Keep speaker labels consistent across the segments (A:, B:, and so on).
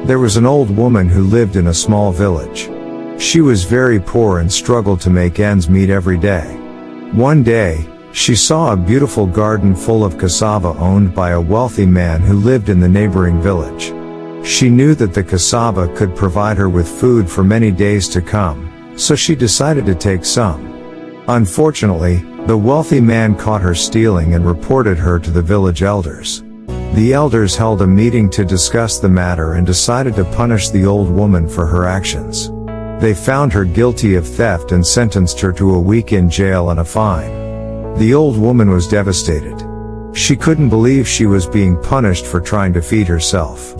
A: There was an old woman who lived in a small village. She was very poor and struggled to make ends meet every day. One day, she saw a beautiful garden full of cassava owned by a wealthy man who lived in the neighboring village. She knew that the cassava could provide her with food for many days to come, so she decided to take some. Unfortunately, the wealthy man caught her stealing and reported her to the village elders. The elders held a meeting to discuss the matter and decided to punish the old woman for her actions. They found her guilty of theft and sentenced her to a week in jail and a fine. The old woman was devastated. She couldn't believe she was being punished for trying to feed herself.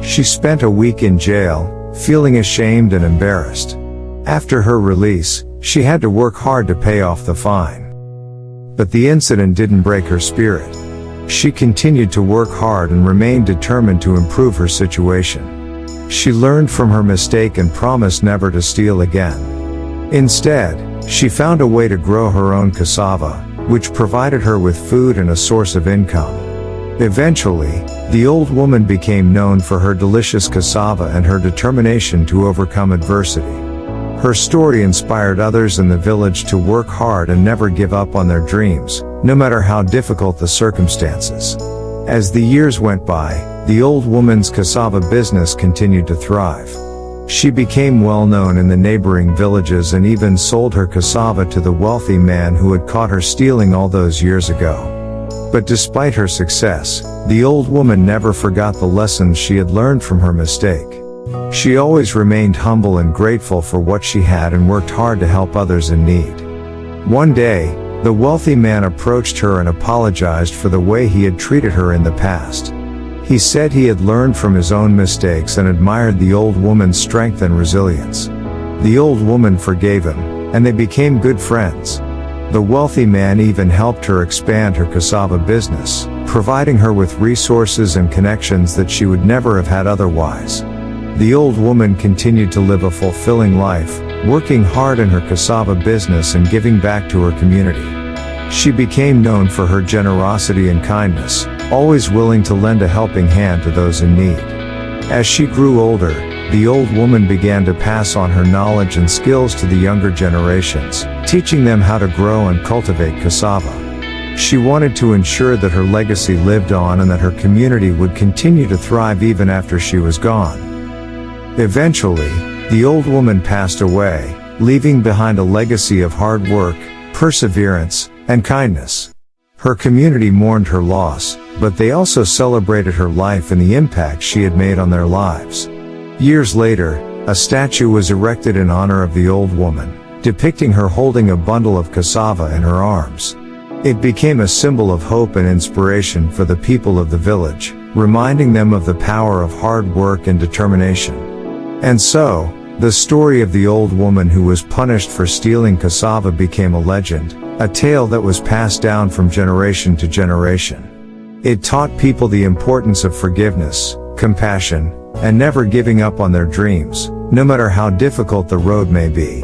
A: She spent a week in jail, feeling ashamed and embarrassed. After her release, she had to work hard to pay off the fine. But the incident didn't break her spirit. She continued to work hard and remained determined to improve her situation. She learned from her mistake and promised never to steal again. Instead, she found a way to grow her own cassava, which provided her with food and a source of income. Eventually, the old woman became known for her delicious cassava and her determination to overcome adversity. Her story inspired others in the village to work hard and never give up on their dreams, no matter how difficult the circumstances. As the years went by, the old woman's cassava business continued to thrive. She became well known in the neighboring villages and even sold her cassava to the wealthy man who had caught her stealing all those years ago. But despite her success, the old woman never forgot the lessons she had learned from her mistake. She always remained humble and grateful for what she had and worked hard to help others in need. One day, the wealthy man approached her and apologized for the way he had treated her in the past. He said he had learned from his own mistakes and admired the old woman's strength and resilience. The old woman forgave him, and they became good friends. The wealthy man even helped her expand her cassava business, providing her with resources and connections that she would never have had otherwise. The old woman continued to live a fulfilling life, working hard in her cassava business and giving back to her community. She became known for her generosity and kindness, always willing to lend a helping hand to those in need. As she grew older, the old woman began to pass on her knowledge and skills to the younger generations, teaching them how to grow and cultivate cassava. She wanted to ensure that her legacy lived on and that her community would continue to thrive even after she was gone. Eventually, the old woman passed away, leaving behind a legacy of hard work, perseverance, and kindness. Her community mourned her loss, but they also celebrated her life and the impact she had made on their lives. Years later, a statue was erected in honor of the old woman, depicting her holding a bundle of cassava in her arms. It became a symbol of hope and inspiration for the people of the village, reminding them of the power of hard work and determination. And so, the story of the old woman who was punished for stealing cassava became a legend, a tale that was passed down from generation to generation. It taught people the importance of forgiveness, compassion, and never giving up on their dreams, no matter how difficult the road may be.